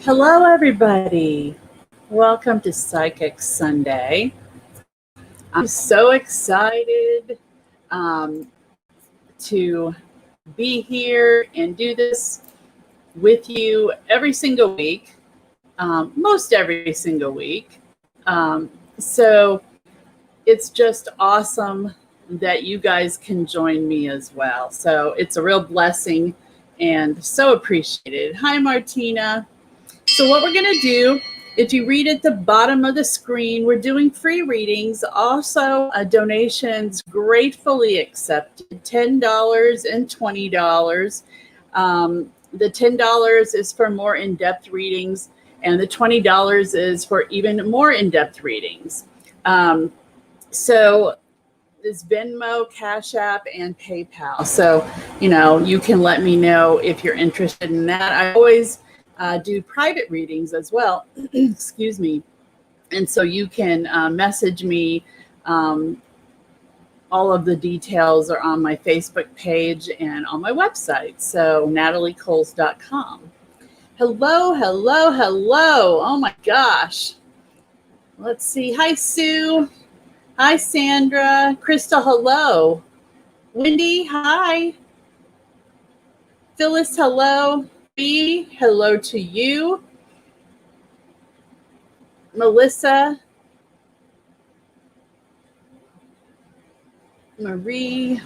Hello, everybody. Welcome to Psychic Sunday. I'm so excited um, to be here and do this with you every single week, most every single week. So it's just awesome that you guys can join me as well. So it's a real blessing and so appreciated. Hi, Martina. So what we're going to do, if you read at the bottom of the screen, we're doing free readings. Also, donations gratefully accepted, $10 and $20. The $10 is for more in-depth readings, and the $20 is for even more in-depth readings. So it's Venmo, CashApp, and PayPal. So, you can let me know if you're interested in that. I always do private readings as well. Excuse me. And so you can message me. All of the details are on my Facebook page and on my website. So NataleeKohls.com. Hello, hello, hello. Oh my gosh. Let's see. Hi, Sue. Hi, Sandra. Crystal, hello. Wendy, hi. Phyllis, hello. B, hello to you. Melissa. Marie.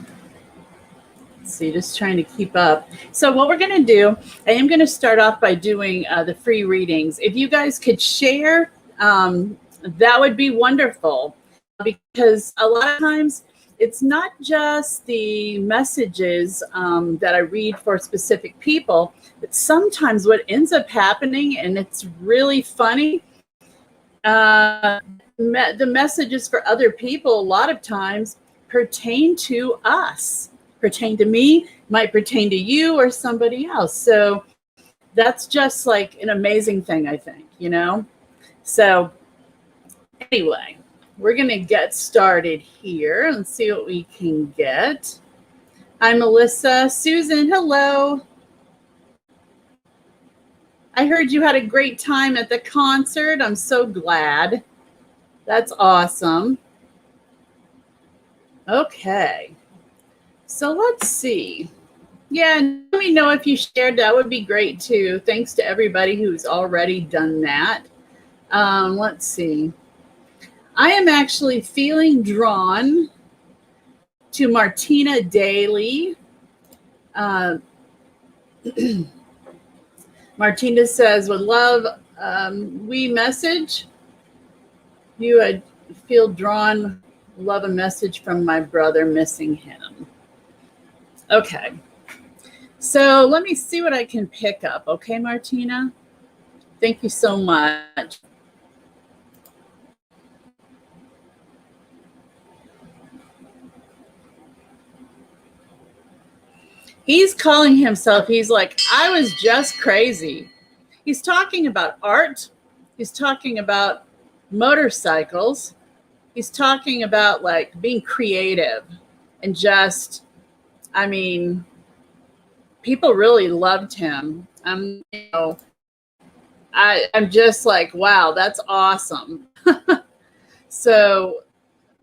Let's see, just trying to keep up. So what we're going to do, I am going to start off by doing the free readings. If you guys could share, that would be wonderful. Because a lot of times it's not just the messages that I read for specific people, but sometimes what ends up happening, and it's really funny, the messages for other people a lot of times pertain to us, pertain to me, might pertain to you or somebody else. So that's just like an amazing thing, I think, So anyway, we're going to get started here and see what we can get. Hi, Melissa. Susan, hello. I heard you had a great time at the concert. I'm so glad. That's awesome. Okay. So let's see. Yeah, let me know if you shared. That would be great too. Thanks to everybody who's already done that. Let's see. I am actually feeling drawn to Martina Daly. Martina says, would love we message. You would feel drawn, love a message from my brother, missing him. Okay. So let me see what I can pick up. Okay, Martina? Thank you so much. He's calling himself, he's like, I was just crazy. He's talking about art. He's talking about motorcycles. He's talking about like being creative and just, I mean, people really loved him. I'm just like, wow, that's awesome. So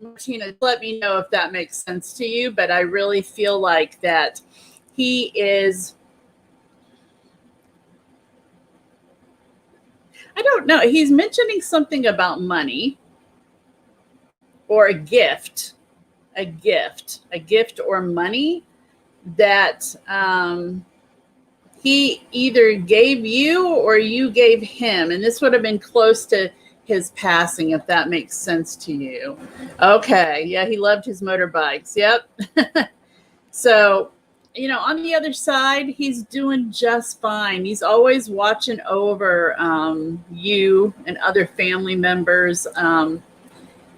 Martina, let me know if that makes sense to you, but I really feel like that he is, I don't know, he's mentioning something about money or a gift or money that he either gave you or you gave him. And this would have been close to his passing, if that makes sense to you. Okay. Yeah, he loved his motorbikes. Yep. So, on the other side, he's doing just fine. He's always watching over you and other family members.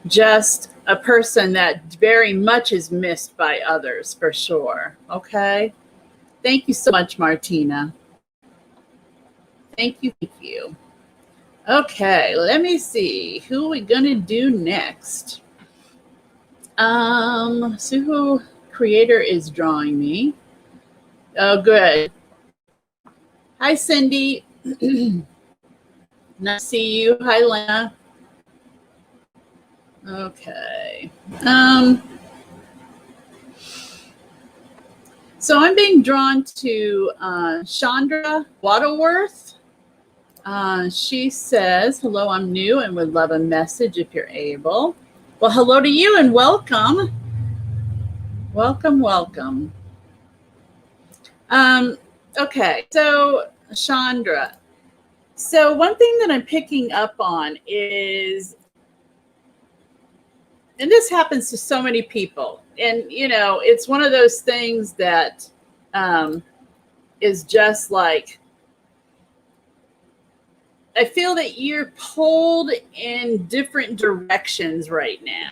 Just a person that very much is missed by others, for sure. Okay. Thank you so much, Martina. Thank you. Thank you. Okay, let me see. Who are we going to do next? Suhu Creator is drawing me. Oh, good. Hi, Cindy. Nice to see you. Hi, Lena. Okay. So I'm being drawn to Chandra Waddleworth. She says, hello, I'm new and would love a message if you're able. Well, hello to you and welcome. Welcome, welcome. Okay, so Chandra. So one thing that I'm picking up on is, and this happens to so many people, and you know, it's one of those things that is just like, I feel that you're pulled in different directions right now.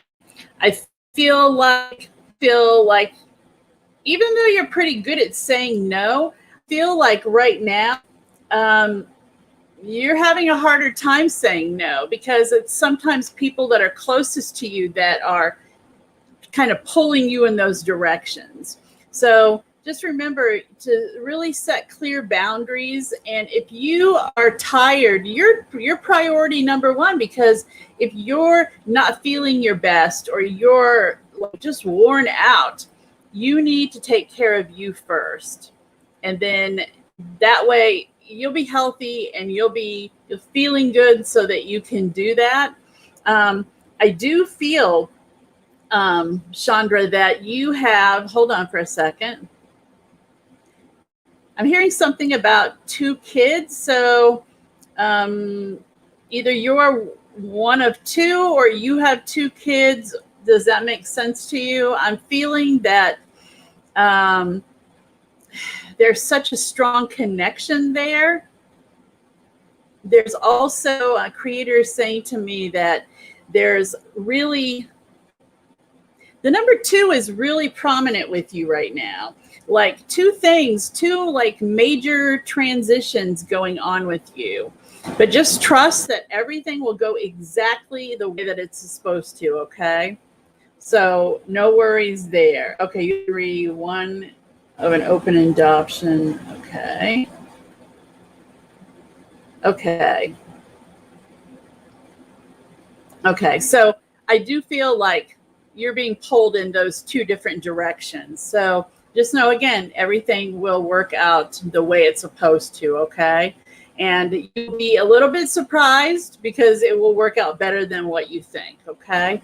I feel like even though you're pretty good at saying no, I feel like right now you're having a harder time saying no, because it's sometimes people that are closest to you that are kind of pulling you in those directions. So just remember to really set clear boundaries. And if you are tired, you're priority number one, because if you're not feeling your best or you're just worn out, you need to take care of you first. And then that way you'll be healthy and you're feeling good so that you can do that. I do feel, Chandra, that you have, hold on for a second. I'm hearing something about 2 kids. So either you're one of 2 or you have 2 kids. Does that make sense to you? I'm feeling that there's such a strong connection there. There's also a creator saying to me that there's really, the number 2 is really prominent with you right now. Like 2 things, 2 like major transitions going on with you. But just trust that everything will go exactly the way that it's supposed to, okay? So no worries there. Okay, you 3, 1 of an open adoption. Okay. Okay. Okay, so I do feel like you're being pulled in those 2 different directions. So just know, again, everything will work out the way it's supposed to, okay? And you'll be a little bit surprised because it will work out better than what you think, okay?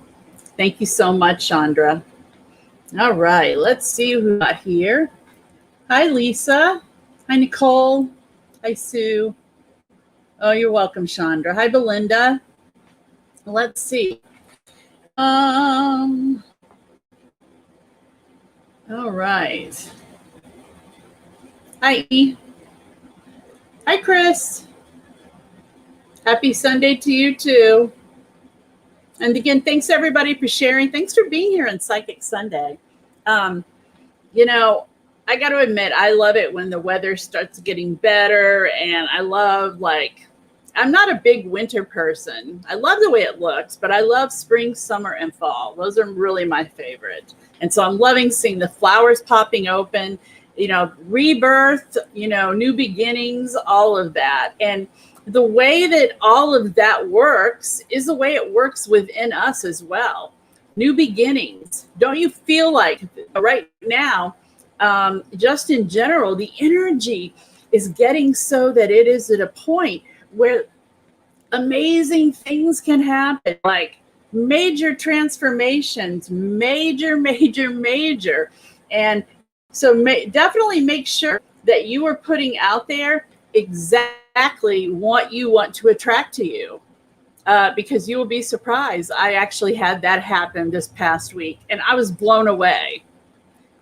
Thank you so much, Chandra. All right, let's see who we got here. Hi, Lisa. Hi, Nicole. Hi, Sue. Oh, you're welcome, Chandra. Hi, Belinda. Let's see. All right. Hi. Hi, Chris. Happy Sunday to you too. And again, thanks everybody for sharing. Thanks for being here on Psychic Sunday. You know, I got to admit, I love it when the weather starts getting better, and I love, like, I'm not a big winter person. I love the way it looks, but I love spring, summer, and fall. Those are really my favorite. And so I'm loving seeing the flowers popping open, you know, rebirth, you know, new beginnings, all of that. And the way that all of that works is the way it works within us as well. New beginnings. Don't you feel like right now, just in general, the energy is getting so that it is at a point where amazing things can happen, like major transformations, major. And so definitely make sure that you are putting out there exactly what you want to attract to you, because you will be surprised. I actually had that happen this past week, and I was blown away.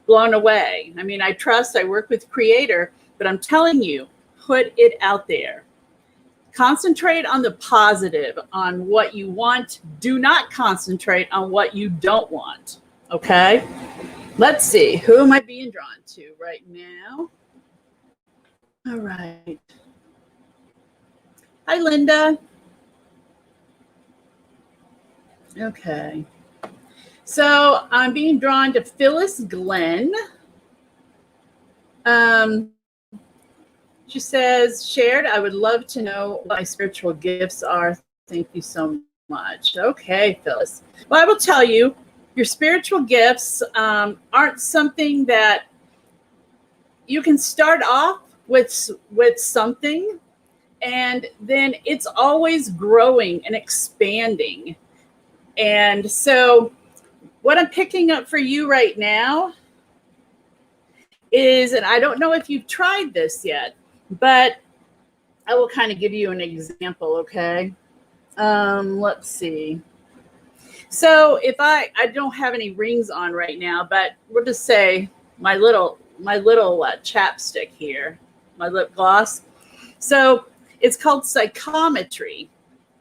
I mean, I work with Creator, but I'm telling you, put it out there. Concentrate on the positive, on what you want. Do not concentrate on what you don't want. Okay? Let's see. Who am I being drawn to right now? All right. Hi, Linda. Okay. So I'm being drawn to Phyllis Glenn. She says, shared, I would love to know what my spiritual gifts are. Thank you so much. Okay, Phyllis. Well, I will tell you, your spiritual gifts aren't something that you can start off with something, and then it's always growing and expanding. And so what I'm picking up for you right now is, and I don't know if you've tried this yet, but I will kind of give you an example, okay? Let's see. So if I don't have any rings on right now, but we'll just say my little chapstick here, my lip gloss. So it's called psychometry,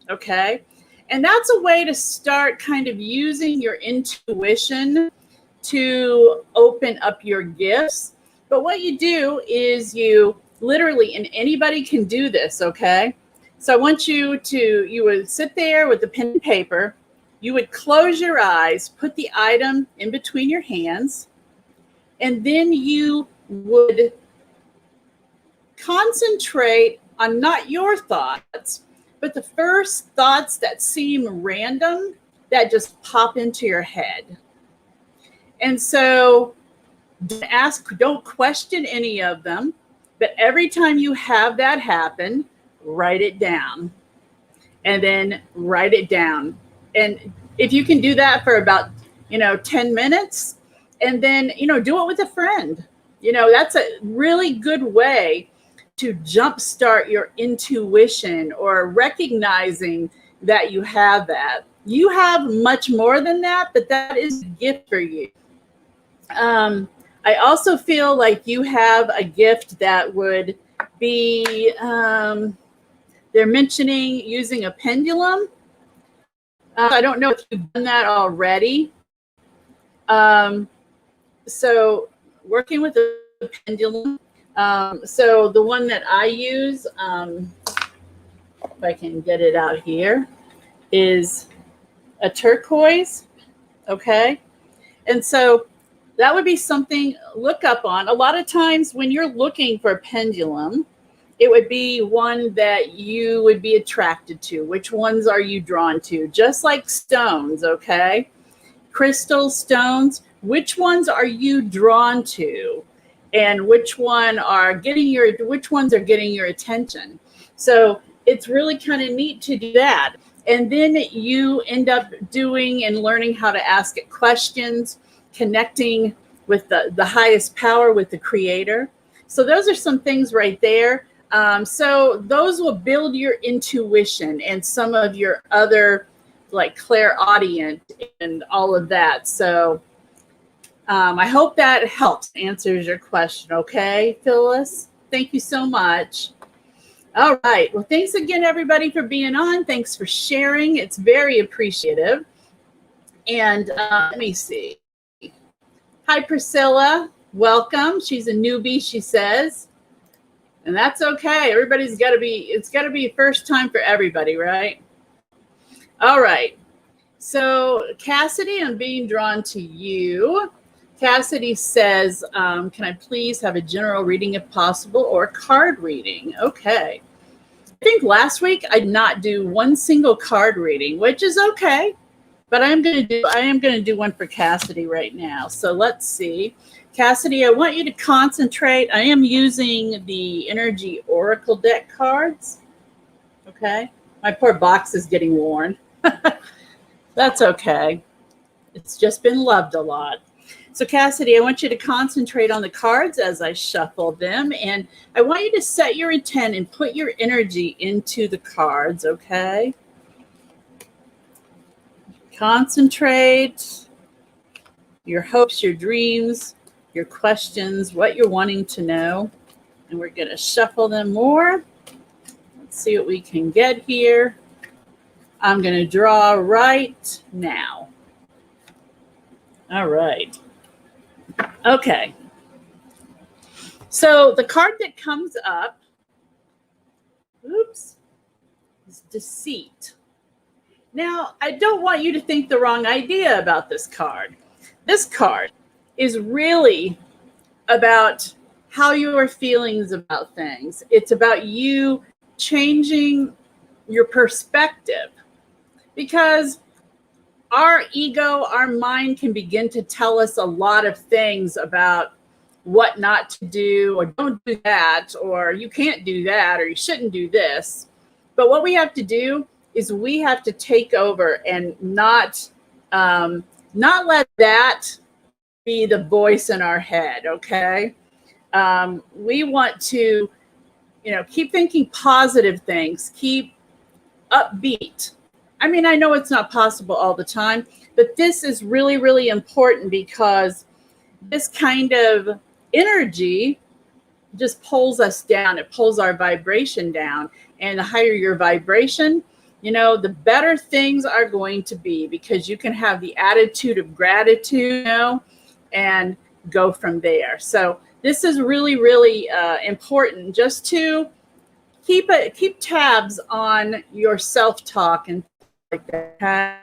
okay? And that's a way to start kind of using your intuition to open up your gifts. But what you do is you literally, and anybody can do this, okay? So I want you would sit there with the pen and paper, you would close your eyes, put the item in between your hands, and then you would concentrate on not your thoughts, but the first thoughts that seem random that just pop into your head. And so don't question any of them, but every time you have that happen, write it down and then write it down. And if you can do that for about, 10 minutes, and then, do it with a friend, that's a really good way to jumpstart your intuition or recognizing that you have that. You have much more than that, but that is a gift for you. I also feel like you have a gift that would be, they're mentioning using a pendulum. I don't know if you've done that already. So working with a pendulum. So the one that I use, if I can get it out here, is a turquoise. Okay. And so that would be something look up on. A lot of times when you're looking for a pendulum, it would be one that you would be attracted to. Which ones are you drawn to? Just like stones, okay? Crystal stones, which ones are you drawn to? And which ones are getting your attention? So it's really kind of neat to do that. And then you end up doing and learning how to ask it questions, connecting with the highest power, with the creator. So those are some things right there. So those will build your intuition and some of your other, like clairaudient and all of that. So I hope that helps, answers your question. Okay, Phyllis, thank you so much. All right. Well, thanks again, everybody, for being on. Thanks for sharing. It's very appreciative. And let me see. Hi, Priscilla. Welcome. She's a newbie, she says. And that's okay. It's got to be first time for everybody, right? All right. So, Cassidy, I'm being drawn to you. Cassidy says, can I please have a general reading if possible, or a card reading? Okay. I think last week I did not do one single card reading, which is okay. But I am going to do one for Cassidy right now. So let's see. Cassidy, I want you to concentrate. I am using the Energy Oracle deck cards. Okay. My poor box is getting worn. That's okay. It's just been loved a lot. So Cassidy, I want you to concentrate on the cards as I shuffle them. And I want you to set your intent and put your energy into the cards, okay? Concentrate your hopes, your dreams, your questions, what you're wanting to know. And we're going to shuffle them more. Let's see what we can get here. I'm going to draw right now. All right. Okay. So the card that comes up, is deceit. Now, I don't want you to think the wrong idea about this card. This card is really about how your feelings about things. It's about you changing your perspective, because our ego, our mind can begin to tell us a lot of things about what not to do, or don't do that, or you can't do that, or you shouldn't do this. But what we have to do is we have to take over and not let that be the voice in our head. Okay. We want to, keep thinking positive things, keep upbeat. I mean, I know it's not possible all the time, but this is really, really important, because this kind of energy just pulls us down. It pulls our vibration down. And the higher your vibration, the better things are going to be, because you can have the attitude of gratitude, and go from there. So this is really, really important, just to keep tabs on your self-talk and like that.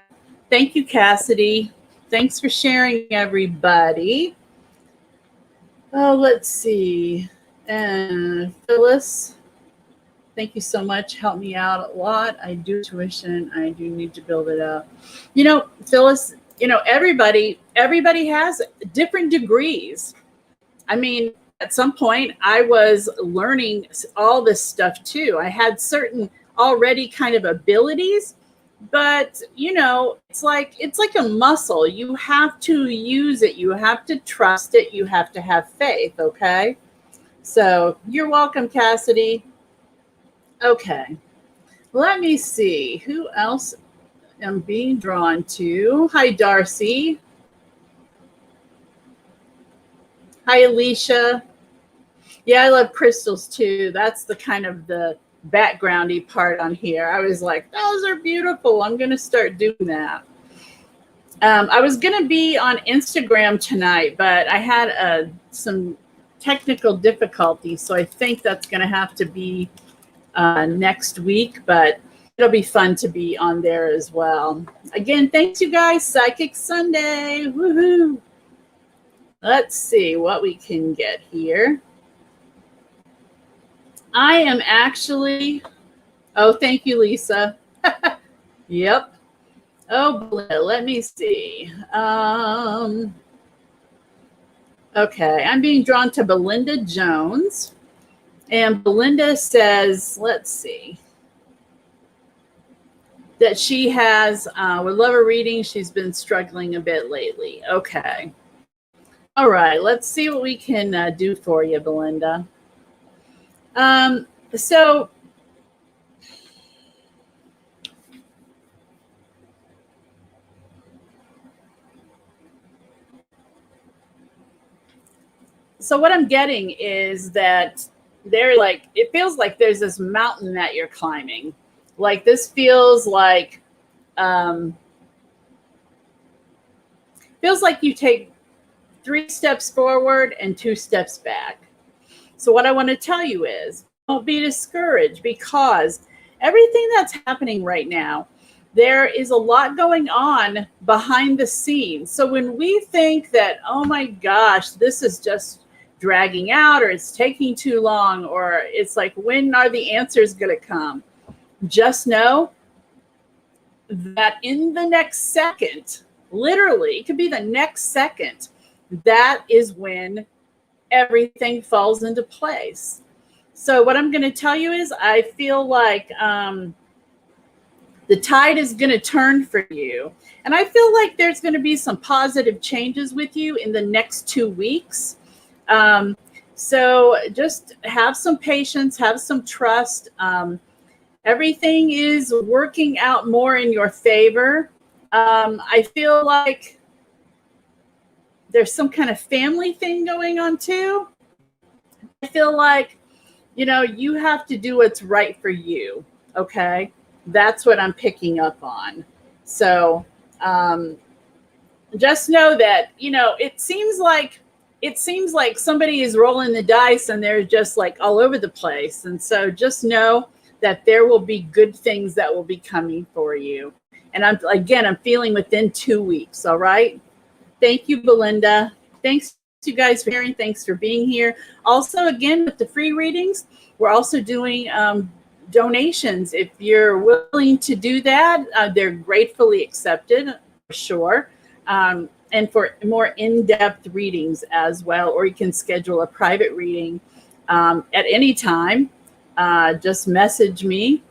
Thank you, Cassidy. Thanks for sharing, everybody. Oh, let's see. And Phyllis, thank you so much. Help me out a lot. I do tuition. I do need to build it up. Phyllis, everybody has different degrees. I mean, at some point I was learning all this stuff too. I had certain already kind of abilities, but it's like a muscle. You have to use it. You have to trust it. You have to have faith. Okay. So you're welcome, Cassidy. Okay. Let me see who else I'm being drawn to. Hi, Darcy. Hi, Alicia. Yeah, I love crystals too. That's the kind of the backgroundy part on here. I was like, those are beautiful. I'm going to start doing that. I was going to be on Instagram tonight, but I had some technical difficulties. So I think that's going to have to be next week, but it'll be fun to be on there as well. Again, thanks you guys. Psychic Sunday. Woohoo. Let's see what we can get here. I am actually, oh, thank you, Lisa. Yep. Oh, let me see. Okay, I'm being drawn to Belinda Jones. And Belinda says, let's see, that she has, would love a reading. She's been struggling a bit lately. Okay. All right, let's see what we can do for you, Belinda. So what I'm getting is that it feels like there's this mountain that you're climbing. Like this feels like you take 3 steps forward and 2 steps back. So what I want to tell you is, don't be discouraged, because everything that's happening right now, there is a lot going on behind the scenes. So when we think that, oh my gosh, this is just dragging out, or it's taking too long, or it's like, when are the answers going to come? Just know that in the next second, literally, it could be the next second, that is when everything falls into place. So what I'm going to tell you is, I feel like the tide is going to turn for you. And I feel like there's going to be some positive changes with you in the next 2 weeks. So just have some patience, have some trust. Everything is working out more in your favor. I feel like there's some kind of family thing going on too. I feel like, you have to do what's right for you. Okay. That's what I'm picking up on. So, just know that, it seems like somebody is rolling the dice and they're just like all over the place. And so just know that there will be good things that will be coming for you. And I'm feeling within 2 weeks. All right. Thank you, Belinda. Thanks you guys for hearing. Thanks for being here. Also, again, with the free readings, we're also doing donations. If you're willing to do that, they're gratefully accepted, for sure. And for more in-depth readings as well, or you can schedule a private reading at any time. Just message me,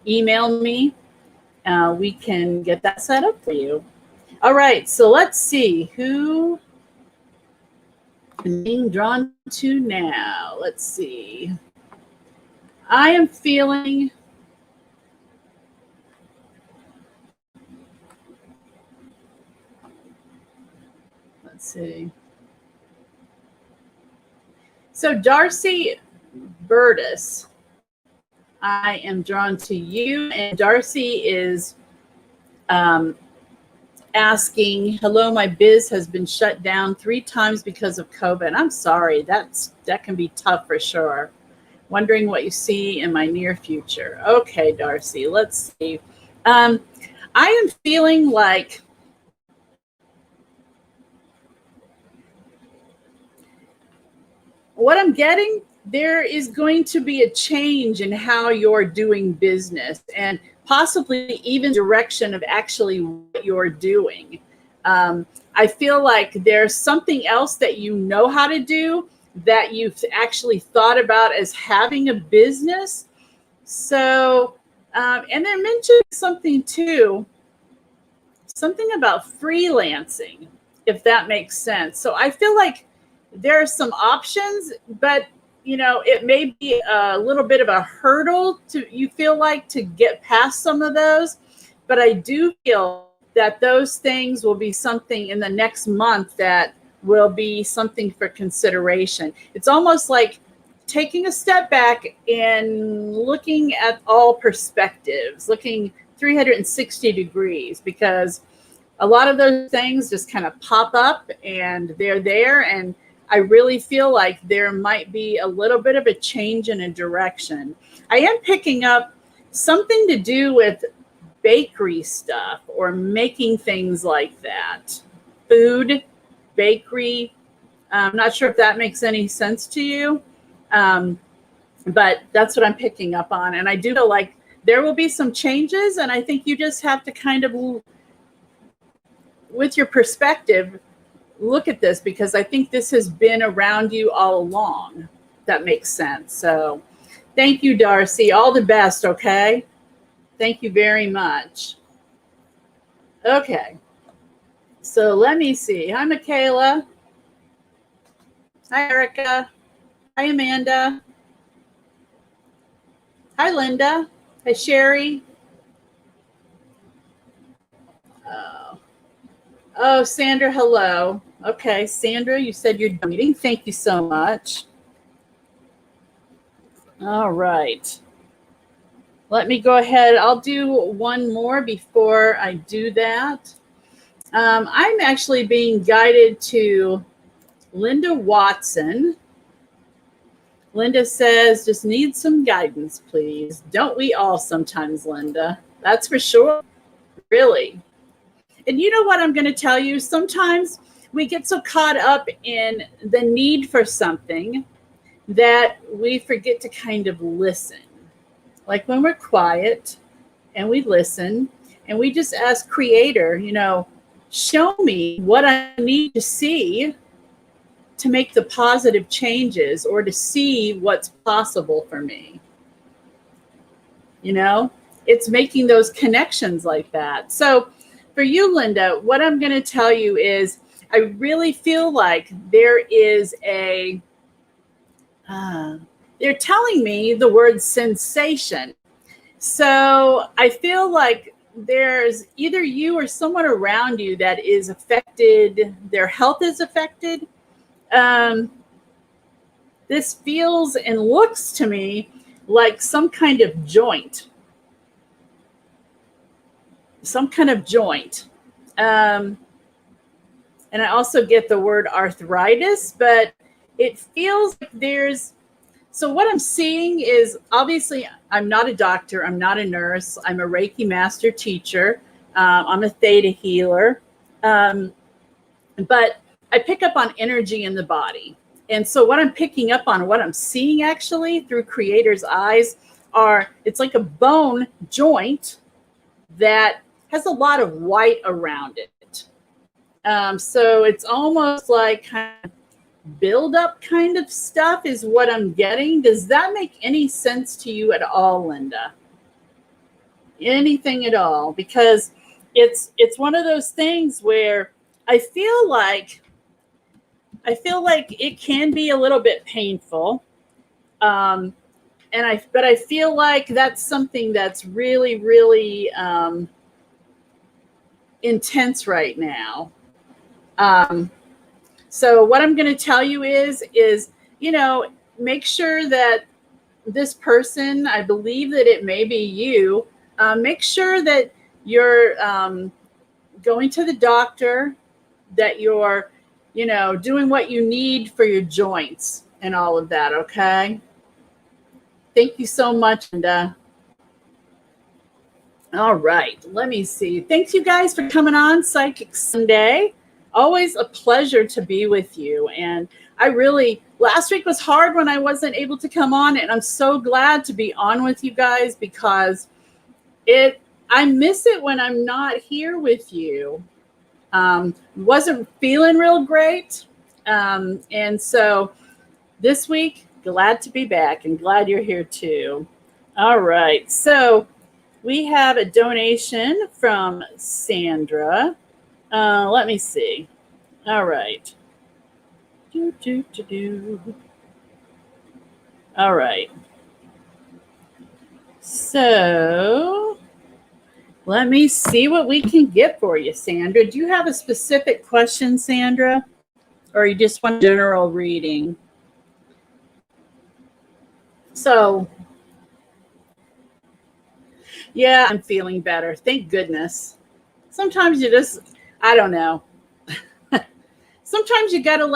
email me. We can get that set up for you. All right, so let's see who I'm being drawn to now. Let's see. I am feeling let's see. So Darcy Burtis, I am drawn to you, and Darcy is asking, hello, my biz has been shut down 3 times because of COVID. I'm sorry, that can be tough for sure. Wondering what you see in my near future. Okay, Darcy, let's see. I am feeling like what I'm getting, there is going to be a change in how you're doing business and possibly even direction of actually what you're doing. I feel like there's something else that you know how to do that you've actually thought about as having a business. So, and then mentioned something too, something about freelancing, if that makes sense. So I feel like there are some options, but it may be a little bit of a hurdle you feel like to get past some of those. But I do feel that those things will be something in the next month that will be something for consideration. It's almost like taking a step back and looking at all perspectives, looking 360 degrees, because a lot of those things just kind of pop up and they're there. And I really feel like there might be a little bit of a change in a direction. I am picking up something to do with bakery stuff or making things like that. Food, bakery. I'm not sure if that makes any sense to you, but that's what I'm picking up on. And I do feel like there will be some changes, and I think you just have to kind of, with your perspective, look at this, because I think this has been around you all along. That makes sense. So thank you, Darcy. All the best, okay? Thank you very much. Okay. So let me see. Hi, Michaela. Hi, Erica. Hi, Amanda. Hi, Linda. Hi, Sherry. Oh, Sandra, hello. Okay, Sandra, you said you're meeting. Thank you so much. All right. Let me go ahead. I'll do one more before I do that. I'm actually being guided to Linda Watson. Linda says, just need some guidance, please. Don't we all sometimes, Linda? That's for sure. Really. And you know what I'm going to tell you? Sometimes we get so caught up in the need for something that we forget to kind of listen. Like when we're quiet and we listen and we just ask Creator, show me what I need to see to make the positive changes or to see what's possible for me. It's making those connections like that. So for you, Linda, what I'm going to tell you is I really feel like there is they're telling me the word sensation. So I feel like there's either you or someone around you that is affected, their health is affected. This feels and looks to me like some kind of joint. And I also get the word arthritis, but it feels like so what I'm seeing is, obviously, I'm not a doctor. I'm not a nurse. I'm a Reiki master teacher. I'm a theta healer. But I pick up on energy in the body. And so what I'm picking up on, what I'm seeing actually through creator's eyes it's like a bone joint that has a lot of white around it. So it's almost like kind of build up kind of stuff is what I'm getting. Does that make any sense to you at all, Linda? Anything at all? Because it's one of those things where I feel like it can be a little bit painful. But I feel like that's something that's really, really intense right now. So what I'm going to tell you is, make sure that this person, I believe that it may be you, make sure that you're going to the doctor, that you're, doing what you need for your joints and all of that. Okay. Thank you so much, Linda. All right, let me see. Thanks, you guys, for coming on Psychic Sunday. Always a pleasure to be with you. And last week was hard when I wasn't able to come on, and I'm so glad to be on with you guys because I miss it when I'm not here with you. Wasn't feeling real great. And so this week, glad to be back and glad you're here too. All right. So we have a donation from Sandra. Let me see. All right. All right. So let me see what we can get for you, Sandra. Do you have a specific question, Sandra? Or you just want a general reading? So, yeah, I'm feeling better. Thank goodness. Sometimes I don't know. Sometimes you got to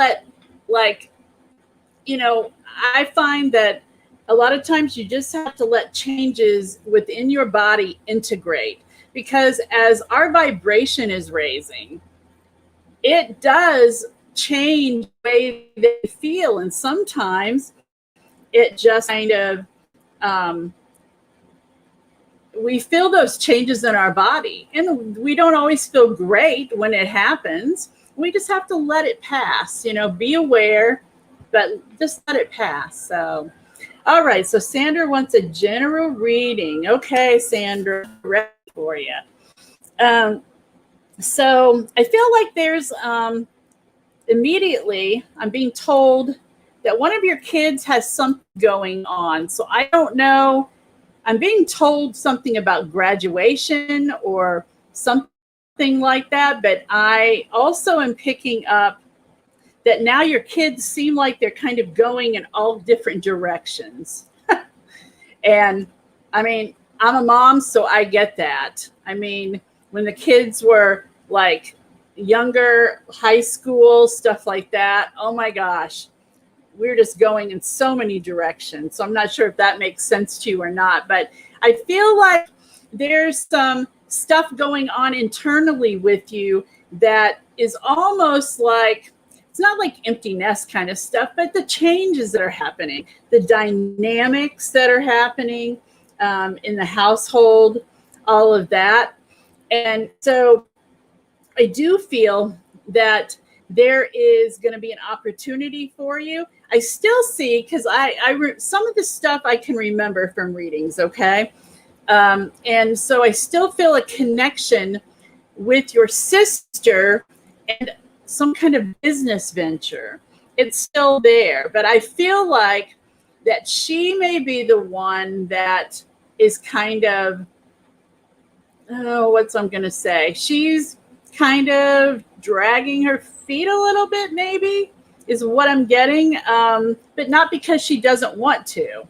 I find that a lot of times you just have to let changes within your body integrate, because as our vibration is raising, it does change the way they feel. And sometimes it just kind of, we feel those changes in our body, and we don't always feel great when it happens. We just have to let it pass, be aware, but just let it pass. So, all right. So Sandra wants a general reading. Okay, Sandra, ready for you. So I feel like there's immediately I'm being told that one of your kids has something going on. So I don't know. I'm being told something about graduation or something like that, but I also am picking up that now your kids seem like they're kind of going in all different directions. And I mean, I'm a mom, so I get that. I mean, when the kids were like younger, high school, stuff like that, oh my gosh, we're just going in so many directions. So I'm not sure if that makes sense to you or not, but I feel like there's some stuff going on internally with you that is almost like, it's not like empty nest kind of stuff, but the changes that are happening, the dynamics that are happening in the household, all of that. And so I do feel that there is going to be an opportunity for you. I still see, because some of the stuff I can remember from readings, okay? And so I still feel a connection with your sister and some kind of business venture. It's still there, but I feel like that she may be the one that is kind of, I'm going to say? She's kind of dragging her feet a little bit, maybe, is what I'm getting, but not because she doesn't want to.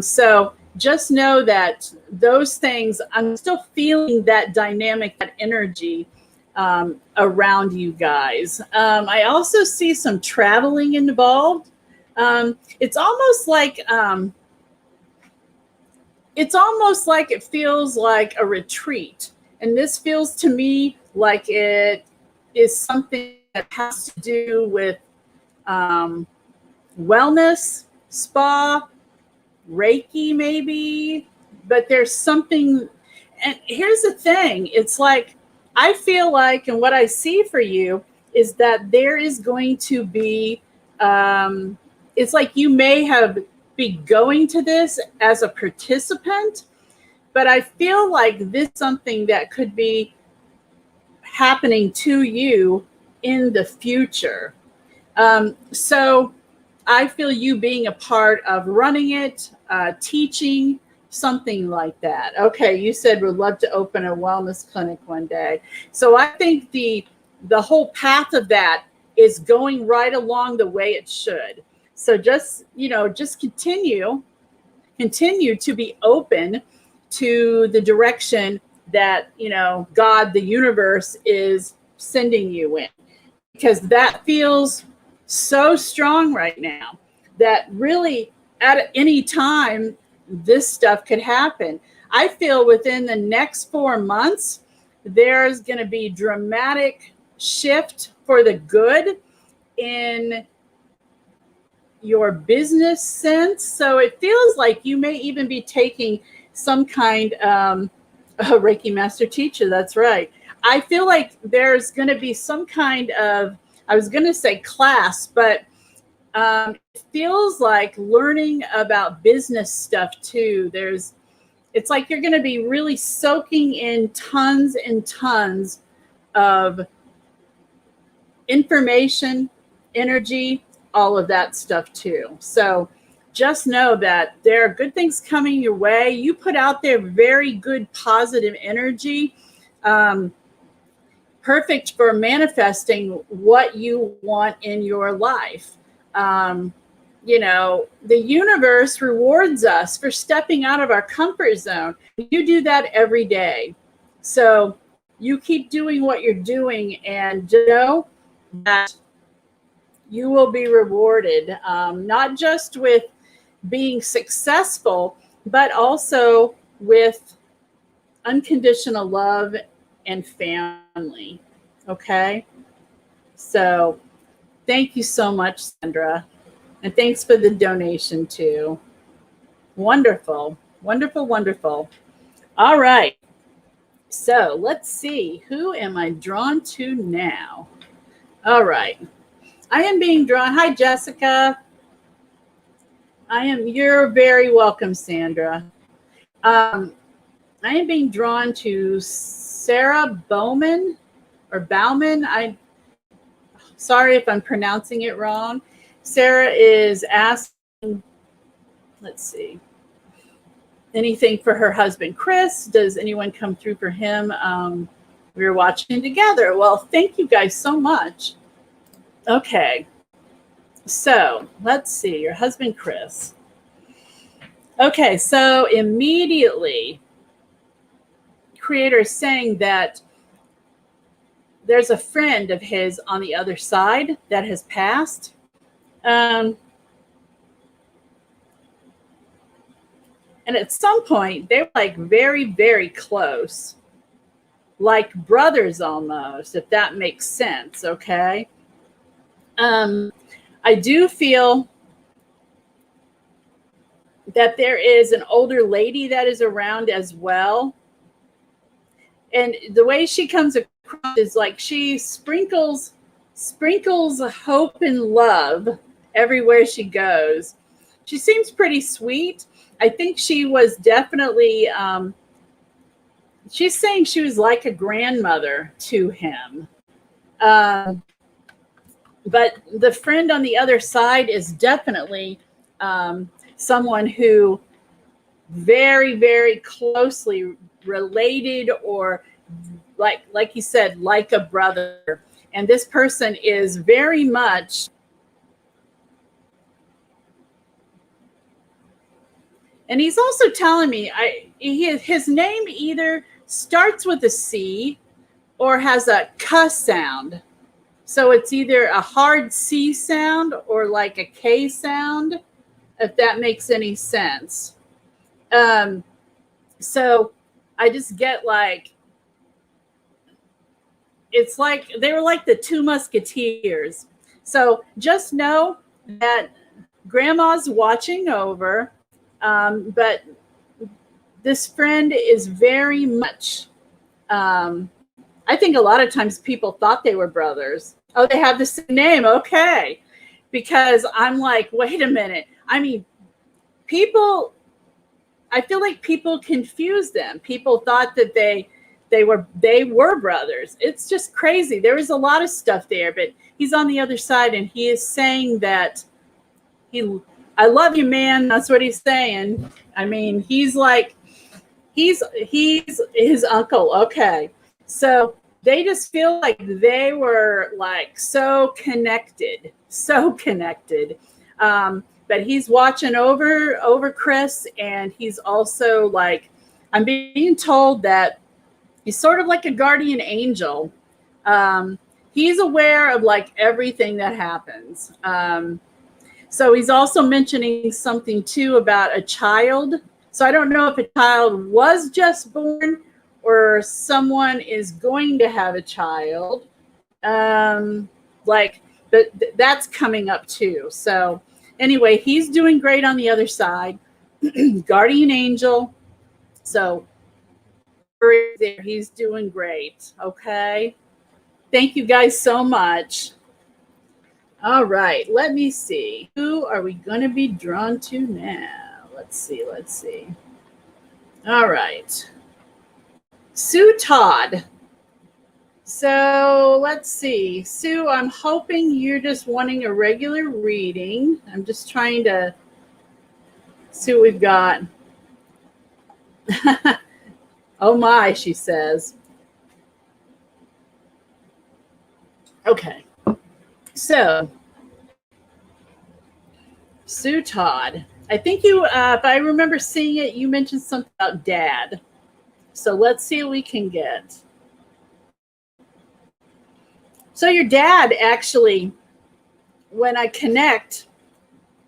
So just know that those things, I'm still feeling that dynamic, that energy around you guys. I also see some traveling involved. It's almost like it feels like a retreat. And this feels to me like it is something that has to do with wellness, spa, Reiki maybe, but there's something. And here's the thing, it's like, I feel like, and what I see for you is that there is going to be, it's like you may have be going to this as a participant, but I feel like this is something that could be happening to you in the future. So I feel you being a part of running it, teaching, something like that. Okay, you said would love to open a wellness clinic one day. So I think the whole path of that is going right along the way it should. So just, just continue to be open to the direction that, God, the universe is sending you in, because that feels so strong right now that really at any time this stuff could happen. I feel within the next 4 months, there's going to be dramatic shift for the good in your business sense. So it feels like you may even be taking some kind a Reiki master teacher. That's right. I feel like there's going to be some kind of, I was going to say class, but it feels like learning about business stuff too. It's like you're going to be really soaking in tons and tons of information, energy, all of that stuff too. So just know that there are good things coming your way. You put out there very good positive energy, perfect for manifesting what you want in your life. The universe rewards us for stepping out of our comfort zone. You do that every day. So you keep doing what you're doing, and know that you will be rewarded, not just with being successful, but also with unconditional love and family. Okay? So thank you so much, Sandra. And thanks for the donation too. Wonderful, wonderful, wonderful. All right. So let's see. Who am I drawn to now? All right. I am being drawn. Hi, Jessica. You're very welcome, Sandra. I am being drawn to Sarah Bowman or Bauman. Sorry if I'm pronouncing it wrong. Sarah is asking, let's see, anything for her husband, Chris. Does anyone come through for him? We were watching together. Well, thank you guys so much. Okay. So let's see, your husband, Chris. Okay, so immediately, Creator is saying that there's a friend of his on the other side that has passed. And at some point, they were like very, very close, like brothers almost, if that makes sense, okay? I do feel that there is an older lady that is around as well. And the way she comes across is like she sprinkles hope and love everywhere she goes. She seems pretty sweet. I think she was definitely, she's saying she was like a grandmother to him. But the friend on the other side is definitely someone who very, very closely related, or like you said, like a brother. And this person is very much, and he's also telling me his name either starts with a C or has a K sound. So it's either a hard C sound or like a K sound, if that makes any sense. So I just get like, it's like they were like the two musketeers. So just know that grandma's watching over, but this friend is very much, I think a lot of times people thought they were brothers. Oh, they have the same name. Okay. Because I'm like, wait a minute. I mean, I feel like people confuse them. People thought that they were brothers. It's just crazy. There was a lot of stuff there, but he's on the other side and he is saying that I love you, man. That's what he's saying. I mean, he's like, he's his uncle. Okay. So they just feel like they were like so connected. But he's watching over Chris, and he's also like, I'm being told that he's sort of like a guardian angel. He's aware of like everything that happens. So he's also mentioning something too about a child. So I don't know if a child was just born or someone is going to have a child. But that's coming up too. So anyway, he's doing great on the other side. Guardian angel. So he's doing great. Okay. Thank you guys so much. All right. Let me see. Who are we going to be drawn to now? Let's see. All right. Sue Todd. So let's see. Sue, I'm hoping you're just wanting a regular reading. I'm just trying to see what we've got. Oh my, she says. Okay. So, Sue Todd. I think you, if I remember seeing it, you mentioned something about dad. So let's see what we can get. So your dad actually, when I connect,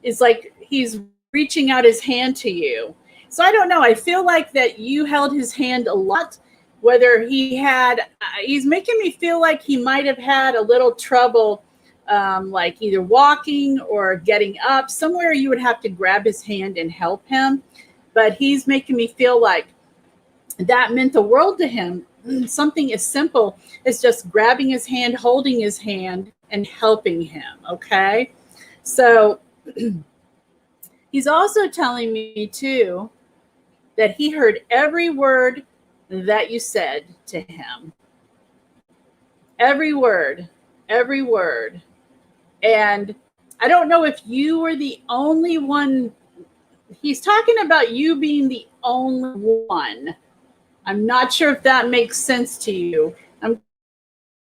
is like he's reaching out his hand to you. So I don't know. I feel like that you held his hand a lot. Whether he's making me feel like he might have had a little trouble, like either walking or getting up. Somewhere you would have to grab his hand and help him. But he's making me feel like that meant the world to him. Something as simple as just grabbing his hand, holding his hand, and helping him. Okay. So he's also telling me too that he heard every word that you said to him. Every word. And I don't know if you were the only one. He's talking about you being the only one. I'm not sure if that makes sense to you. I'm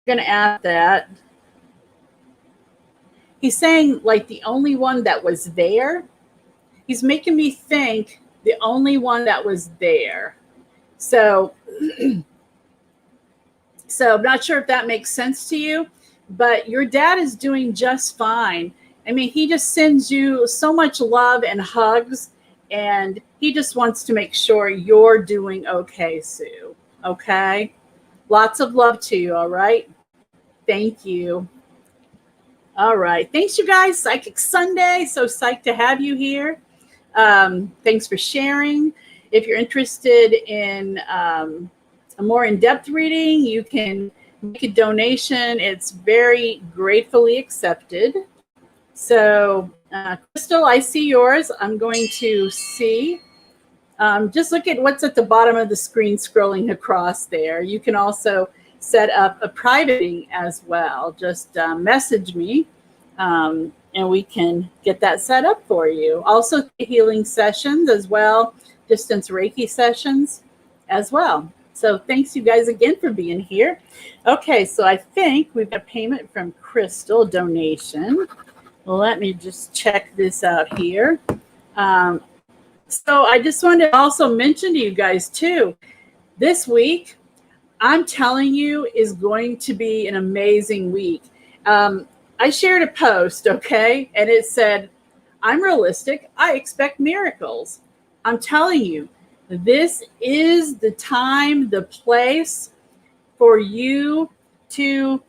going to add that. He's saying like the only one that was there. He's making me think the only one that was there. So I'm not sure if that makes sense to you, but your dad is doing just fine. I mean, he just sends you so much love and hugs, and he just wants to make sure you're doing okay, Sue. Okay? Lots of love to you, all right? Thank you. All right. Thanks, you guys. Psychic Sunday. So psyched to have you here. Thanks for sharing. If you're interested in a more in-depth reading, you can make a donation. It's very gratefully accepted. So, Crystal, I see yours. I'm going to see. Just look at what's at the bottom of the screen scrolling across there. You can also set up a privating as well. Just message me and we can get that set up for you. Also healing sessions as well, distance Reiki sessions as well. So thanks you guys again for being here. Okay, so I think we've got payment from Crystal, donation. Let me just check this out here. So I just wanted to also mention to you guys too, this week, I'm telling you, is going to be an amazing week. I shared a post, okay, and it said, I'm realistic. I expect miracles. I'm telling you, this is the time, the place for you to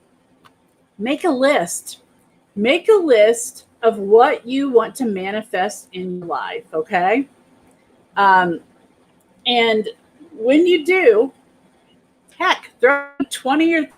make a list. Make a list of what you want to manifest in your life, okay? And when you do, heck, throw 20 or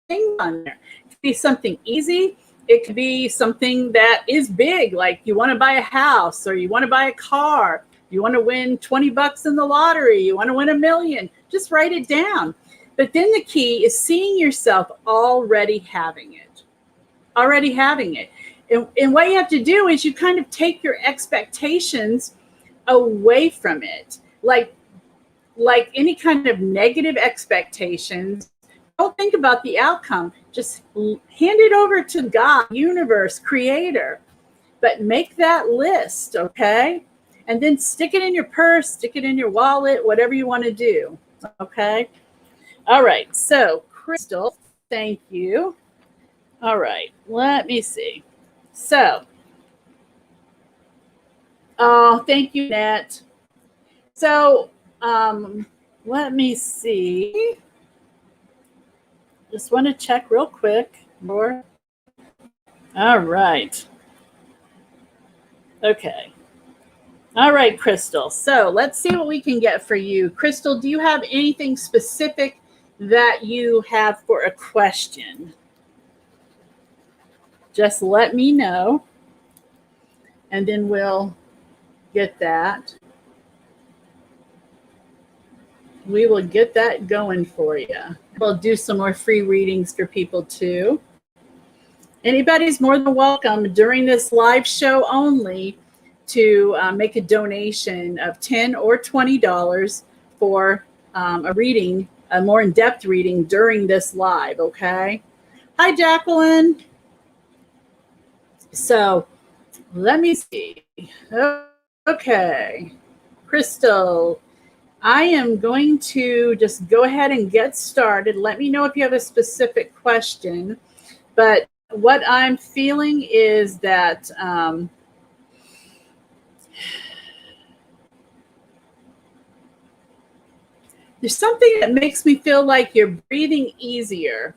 things on there. It could be something easy. It could be something that is big, like you want to buy a house or you want to buy a car. You want to win 20 bucks in the lottery. You want to win $1 million. Just write it down. But then the key is seeing yourself already having it. Already having it. And what you have to do is you kind of take your expectations away from it. Like any kind of negative expectations, don't think about the outcome. Just hand it over to God, universe, creator. But make that list, okay? And then stick it in your purse, stick it in your wallet, whatever you want to do, okay? All right, so Crystal, thank you. All right, let me see. So, oh, thank you, Nat. So, let me see. Just want to check real quick. More. All right. Okay. All right, Crystal. So let's see what we can get for you. Crystal, do you have anything specific that you have for a question? Just let me know, and then we'll get that. We will get that going for you. We'll do some more free readings for people too. Anybody's more than welcome during this live show only to make a donation of $10 or $20 for a reading, a more in-depth reading during this live, okay? Hi, Jacqueline. So let me see. Okay, Crystal, I am going to just go ahead and get started. Let me know if you have a specific question. But what I'm feeling is that there's something that makes me feel like you're breathing easier.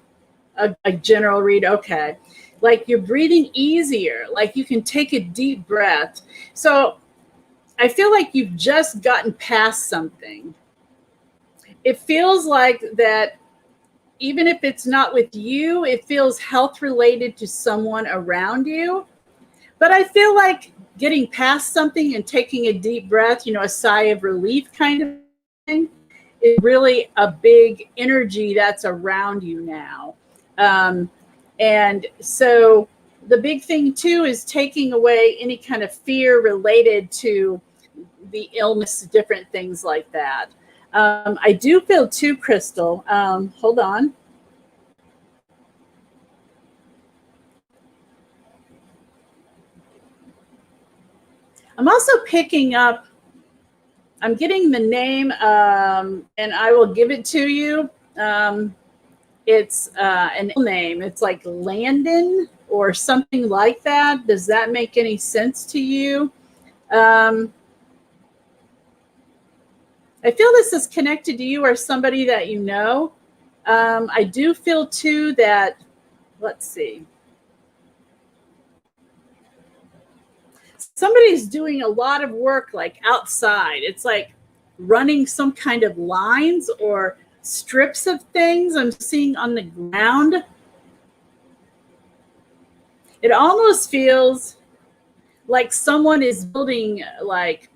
A general read, okay. Like you're breathing easier, like you can take a deep breath. So I feel like you've just gotten past something. It feels like that even if it's not with you, it feels health related to someone around you. But I feel like getting past something and taking a deep breath, a sigh of relief kind of thing, is really a big energy that's around you now. And so the big thing too is taking away any kind of fear related to the illness, different things like that. I do feel too, Crystal. Hold on. I'm also picking up, I'm getting the name, and I will give it to you. It's an name. It's like Landon or something like that. Does that make any sense to you? I feel this is connected to you or somebody that you know. I do feel too that, let's see. Somebody's doing a lot of work like outside. It's like running some kind of lines or strips of things I'm seeing on the ground. It almost feels like someone is building like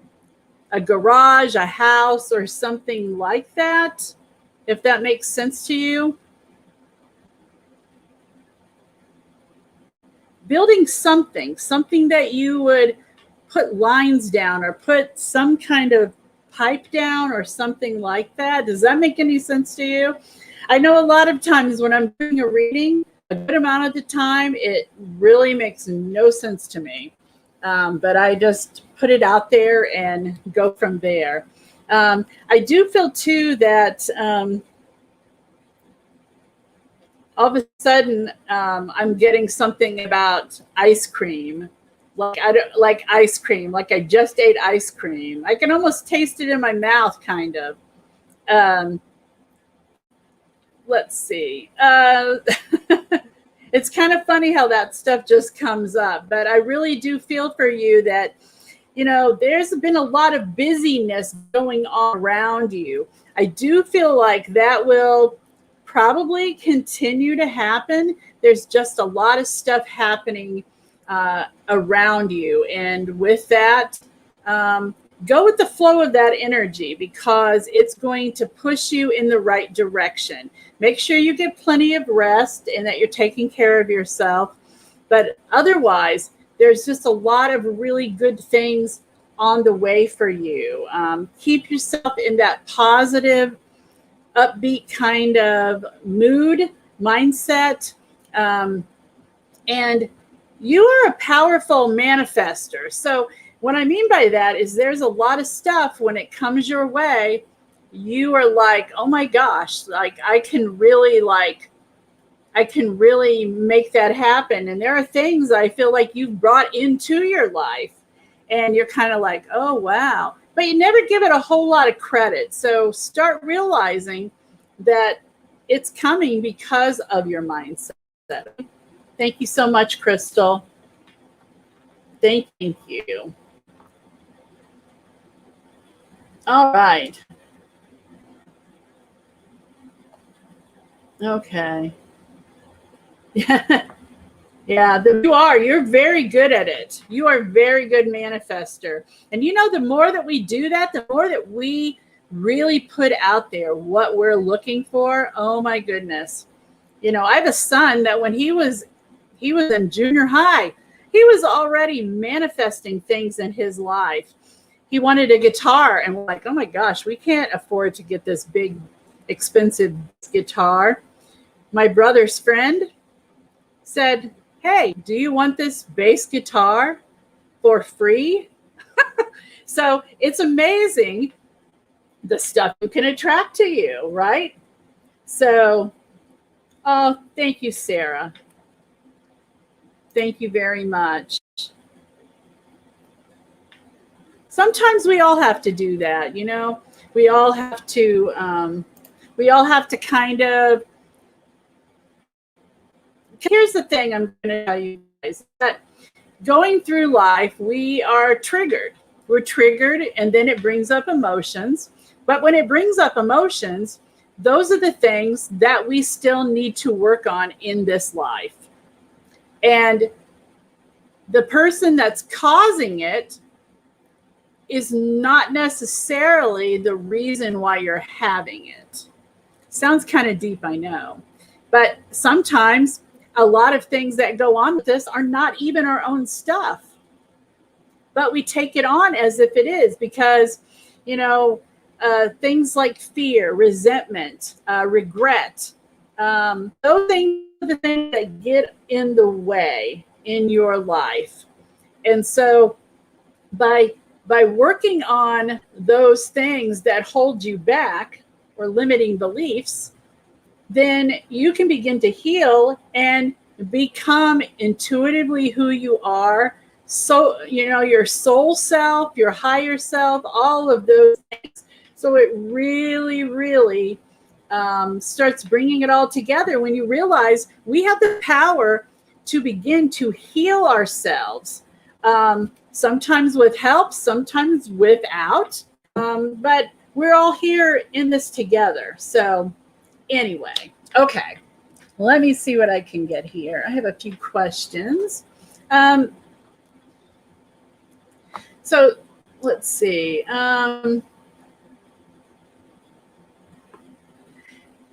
a garage, a house, or something like that, if that makes sense to you. Building something that you would put lines down or put some kind of pipe down or something like that. Does that make any sense to you? I know a lot of times when I'm doing a reading, a good amount of the time, it really makes no sense to me. But I just put it out there and go from there. I do feel too that all of a sudden I'm getting something about ice cream. Like I don't like ice cream. Like I just ate ice cream. I can almost taste it in my mouth, kind of. let's see. It's kind of funny how that stuff just comes up, but I really do feel for you that, there's been a lot of busyness going on around you. I do feel like that will probably continue to happen. There's just a lot of stuff happening around you. And with that, go with the flow of that energy because it's going to push you in the right direction. Make sure you get plenty of rest and that you're taking care of yourself. But otherwise, there's just a lot of really good things on the way for you. Keep yourself in that positive, upbeat kind of mood, mindset. And you are a powerful manifester. So what I mean by that is there's a lot of stuff when it comes your way, you are like, oh my gosh, like I can really make that happen. And there are things I feel like you've brought into your life and you're kind of like, oh, wow. But you never give it a whole lot of credit. So start realizing that it's coming because of your mindset. Thank you so much, Crystal. Thank you. All right. Okay. Yeah, you're very good at it. You are a very good manifester. And the more that we do that, the more that we really put out there what we're looking for. Oh my goodness. I have a son that when he was in junior high, he was already manifesting things in his life. He wanted a guitar and we're like, oh my gosh, we can't afford to get this big, expensive guitar. My brother's friend said, hey, do you want this bass guitar for free? So it's amazing the stuff you can attract to you, right? So, oh, thank you, Sarah. Thank you very much. Sometimes we all have to do that, we all have to kind of. Here's the thing I'm going to tell you guys, that going through life, we are triggered. We're triggered and then it brings up emotions. But when it brings up emotions, those are the things that we still need to work on in this life. And the person that's causing it is not necessarily the reason why you're having it. Sounds kind of deep, I know. But sometimes a lot of things that go on with us are not even our own stuff. But we take it on as if it is because, things like fear, resentment, regret, those things are the things that get in the way in your life. And so by working on those things that hold you back or limiting beliefs, then you can begin to heal and become intuitively who you are. So, your soul self, your higher self, all of those things. So it really, really starts bringing it all together when you realize we have the power to begin to heal ourselves. Sometimes with help, sometimes without. But we're all here in this together. So anyway, okay, let me see what I can get here. I have a few questions. So let's see.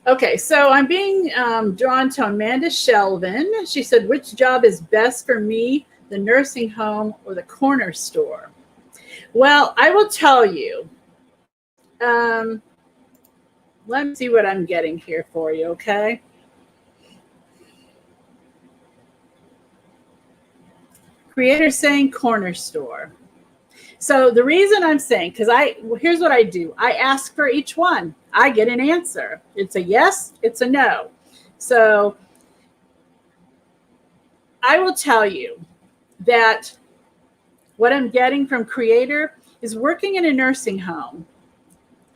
Okay, so I'm being drawn to Amanda Shelvin. She said, which job is best for me, the nursing home or the corner store? Well, I will tell you. Let me see what I'm getting here for you, okay? Creator saying corner store. So the reason I'm saying, because here's what I do. I ask for each one. I get an answer. It's a yes, it's a no. So I will tell you that what I'm getting from Creator is working in a nursing home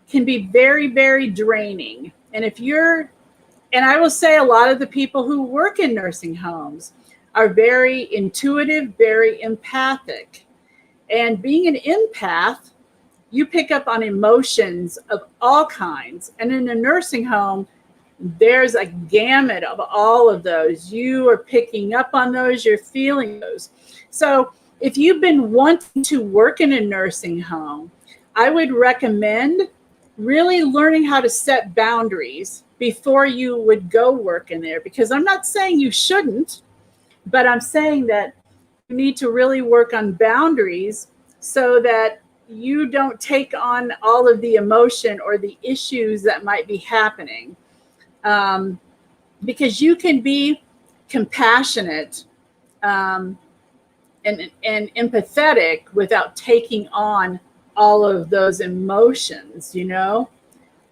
can be very, very draining. And if you're And I will say a lot of the people who work in nursing homes are very intuitive, very empathic. And being an empath, you pick up on emotions of all kinds. And in a nursing home, there's a gamut of all of those. You are picking up on those, you're feeling those. So if you've been wanting to work in a nursing home, I would recommend really learning how to set boundaries before you would go work in there. Because I'm not saying you shouldn't, but I'm saying that you need to really work on boundaries so that you don't take on all of the emotion or the issues that might be happening. Because you can be compassionate and empathetic without taking on all of those emotions, you know?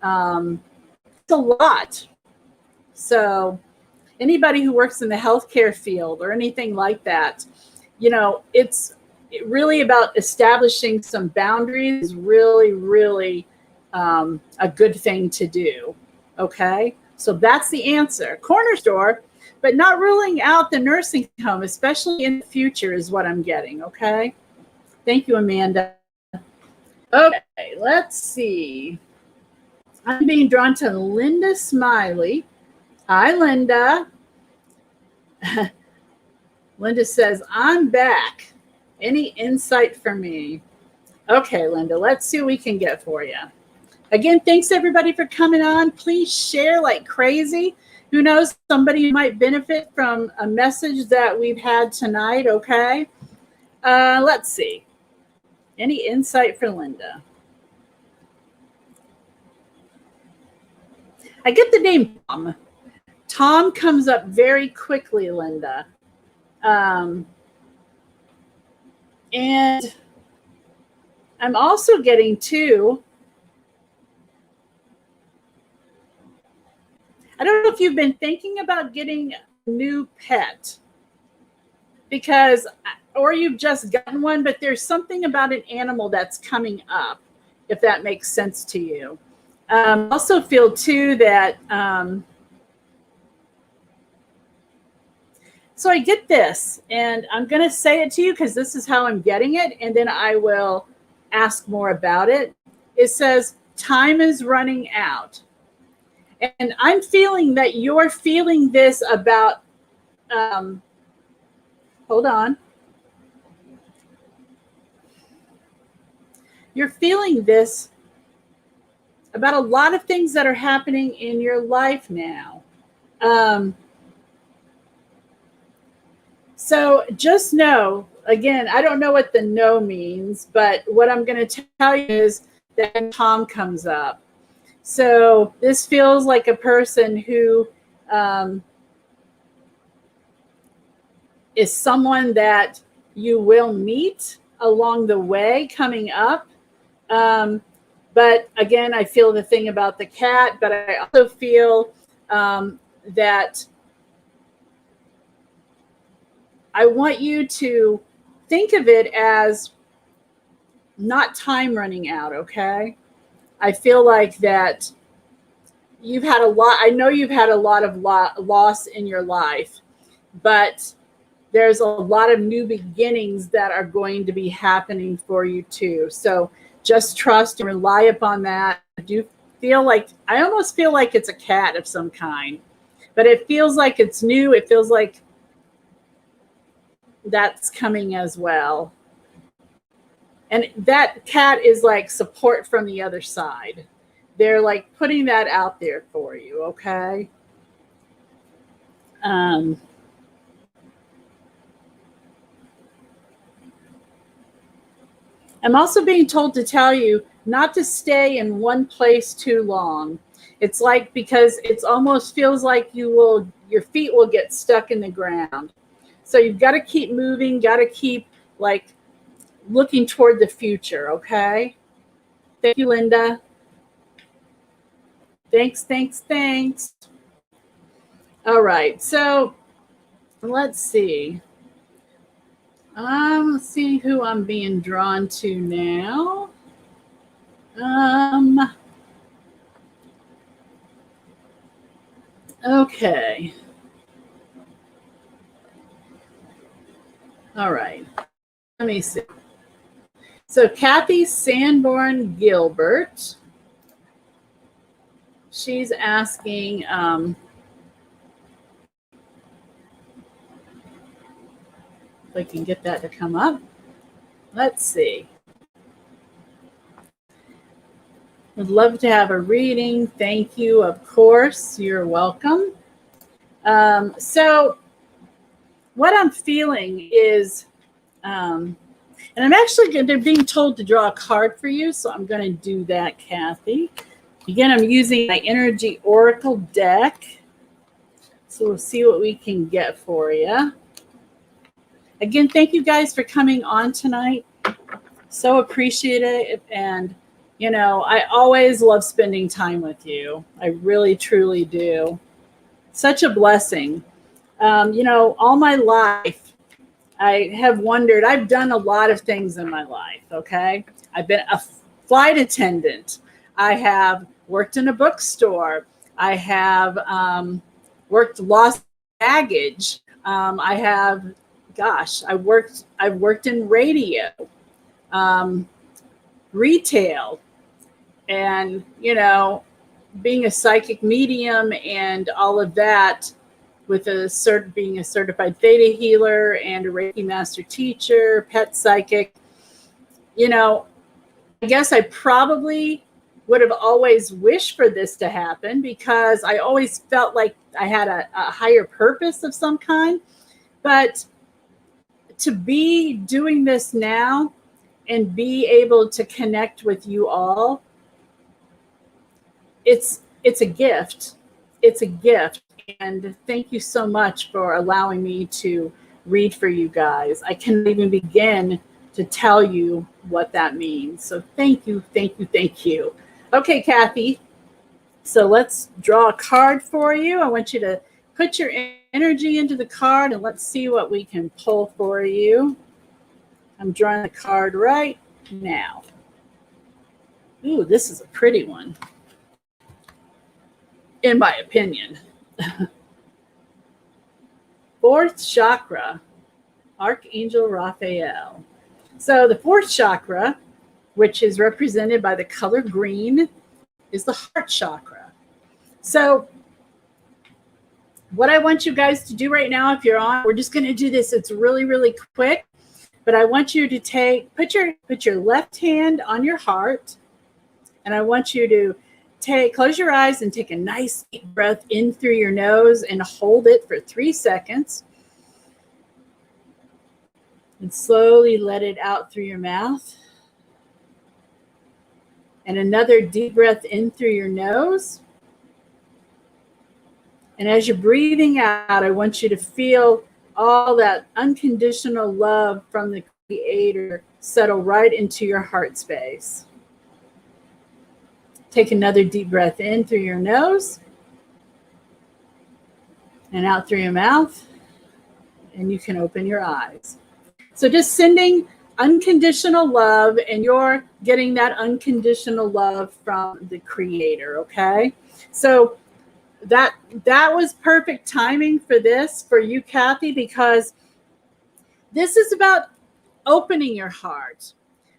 It's a lot. So anybody who works in the healthcare field or anything like that, you know, it's really about establishing some boundaries is really, really a good thing to do. Okay. So that's the answer. Corner store, but not ruling out the nursing home, especially in the future, is what I'm getting. Okay. Thank you, Amanda. Okay, let's see. I'm being drawn to Linda Smiley. Hi, Linda. Linda says, I'm back. Any insight for me? Okay, Linda, let's see what we can get for you. Again, thanks everybody for coming on. Please share like crazy. Who knows, somebody might benefit from a message that we've had tonight, okay? Let's see. Any insight for Linda? I get the name Tom. Tom comes up very quickly, Linda. And I'm also getting too, I don't know if you've been thinking about getting a new pet because, or you've just gotten one, but there's something about an animal that's coming up, if that makes sense to you. Also feel too that, so I get this, and I'm going to say it to you because this is how I'm getting it, and then I will ask more about it. It says, time is running out. And I'm feeling that you're feeling this about, hold on. You're feeling this about a lot of things that are happening in your life now. So just know, again, I don't know what the no means, but what I'm going to tell you is that Tom comes up. So this feels like a person who is someone that you will meet along the way coming up. But again, I feel the thing about the cat, but I also feel that I want you to think of it as not time running out, okay? I feel like that you've had a lot, I know you've had a lot of loss in your life, but there's a lot of new beginnings that are going to be happening for you too. So just trust and rely upon that. I do feel like, I almost feel like it's a cat of some kind, but it feels like it's new. It feels like that's coming as well. And that cat is like support from the other side. They're like putting that out there for you, okay? I'm also being told to tell you not to stay in one place too long. It's like, because it's almost feels like your feet will get stuck in the ground. So you've got to keep moving, got to keep like looking toward the future, okay? Thank you, Linda. Thanks. All right, so let's see. Let's see who I'm being drawn to now. Okay. All right. Let me see. So Kathy Sanborn Gilbert, she's asking, if I can get that to come up. Let's see. Would love to have a reading. Thank you. Of course, you're welcome. So what I'm feeling is, and I'm actually they're being told to draw a card for you, so I'm going to do that, Kathy. Again, I'm using my Energy Oracle deck, so we'll see what we can get for you. Again, thank you guys for coming on tonight. So appreciate it, and I always love spending time with you. I really, truly do. Such a blessing. All my life, I have wondered, I've done a lot of things in my life, okay? I've been a flight attendant. I have worked in a bookstore. I have lost baggage. I've worked in radio, retail, and, being a psychic medium and all of that, with being a certified theta healer and a Reiki master teacher, pet psychic. I guess I probably would have always wished for this to happen because I always felt like I had a higher purpose of some kind. But to be doing this now and be able to connect with you all, it's a gift. It's a gift. And thank you so much for allowing me to read for you guys. I can't even begin to tell you what that means. So thank you, thank you, thank you. Okay, Kathy. So let's draw a card for you. I want you to put your energy into the card and let's see what we can pull for you. I'm drawing the card right now. Ooh, this is a pretty one, in my opinion. Fourth chakra, Archangel Raphael. So the fourth chakra, which is represented by the color green, is the heart chakra. So what I want you guys to do right now, if you're on, we're just going to do this. It's really, really quick, but I want you to put your left hand on your heart, and I want you to close your eyes and take a nice deep breath in through your nose and hold it for 3 seconds. And slowly let it out through your mouth. And another deep breath in through your nose. And as you're breathing out, I want you to feel all that unconditional love from the Creator settle right into your heart space. Take another deep breath in through your nose and out through your mouth, and you can open your eyes. So just sending unconditional love, and you're getting that unconditional love from the Creator, okay? So that was perfect timing for you, Kathy, because this is about opening your heart.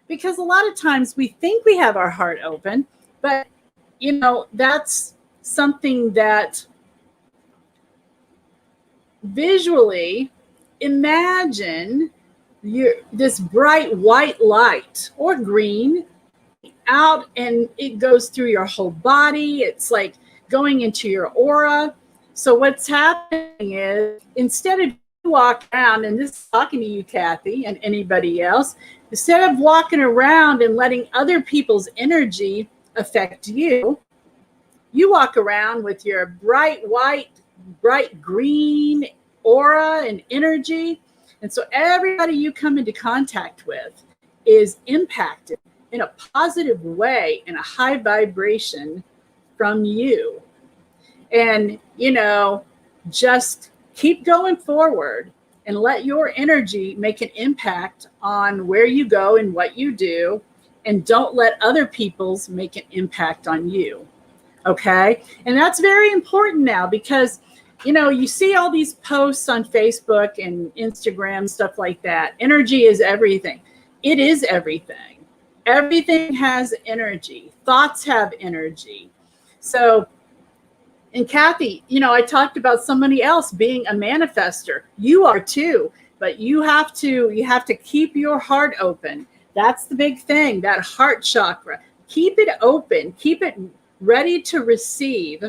Because a lot of times we think we have our heart open, but that's something that visually imagine this bright white light or green out, and it goes through your whole body. It's like going into your aura. So what's happening is, instead of walk around, and this is talking to you, Kathy, and anybody else, instead of walking around and letting other people's energy affect you, you walk around with your bright white, bright green aura and energy. And so everybody you come into contact with is impacted in a positive way, in a high vibration from you. And, just keep going forward and let your energy make an impact on where you go and what you do. And don't let other people's make an impact on you. Okay. And that's very important now because, you see all these posts on Facebook and Instagram, stuff like that. Energy is everything. It is everything. Everything has energy. Thoughts have energy. So, and Kathy, I talked about somebody else being a manifester. You are too, but you have to keep your heart open. That's the big thing, that heart chakra. Keep it open. Keep it ready to receive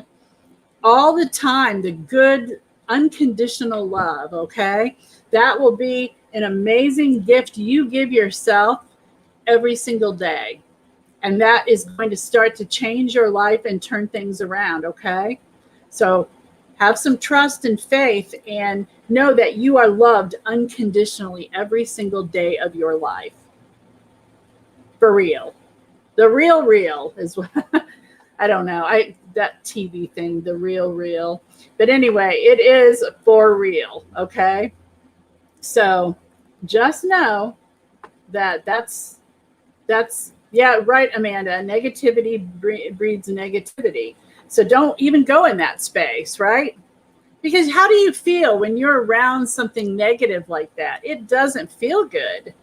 all the time the good unconditional love, okay? That will be an amazing gift you give yourself every single day. And that is going to start to change your life and turn things around, okay? So have some trust and faith and know that you are loved unconditionally every single day of your life. For real. The real is what I don't know. That TV thing, the real. But anyway, it is for real, okay? So just know that that's yeah, right, Amanda. Negativity breeds negativity. So don't even go in that space, right? Because how do you feel when you're around something negative like that? It doesn't feel good.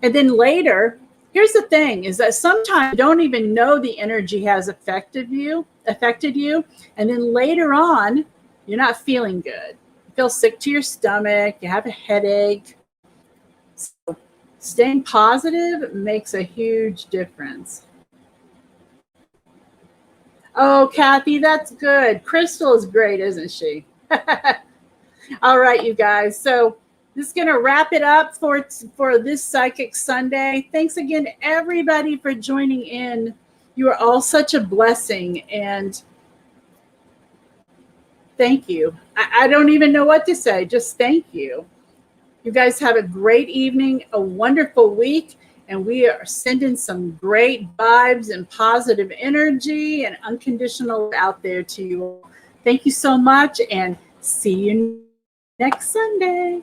And then later, here's the thing is that sometimes you don't even know the energy has affected you. And then later on, you're not feeling good. You feel sick to your stomach, you have a headache. So staying positive makes a huge difference. Oh, Kathy, that's good. Crystal is great, isn't she? All right, you guys. So this is going to wrap it up for this Psychic Sunday. Thanks again, everybody, for joining in. You are all such a blessing, and thank you. I don't even know what to say. Just thank you. You guys have a great evening, a wonderful week, and we are sending some great vibes and positive energy and unconditional out there to you. Thank you so much, and see you next Sunday.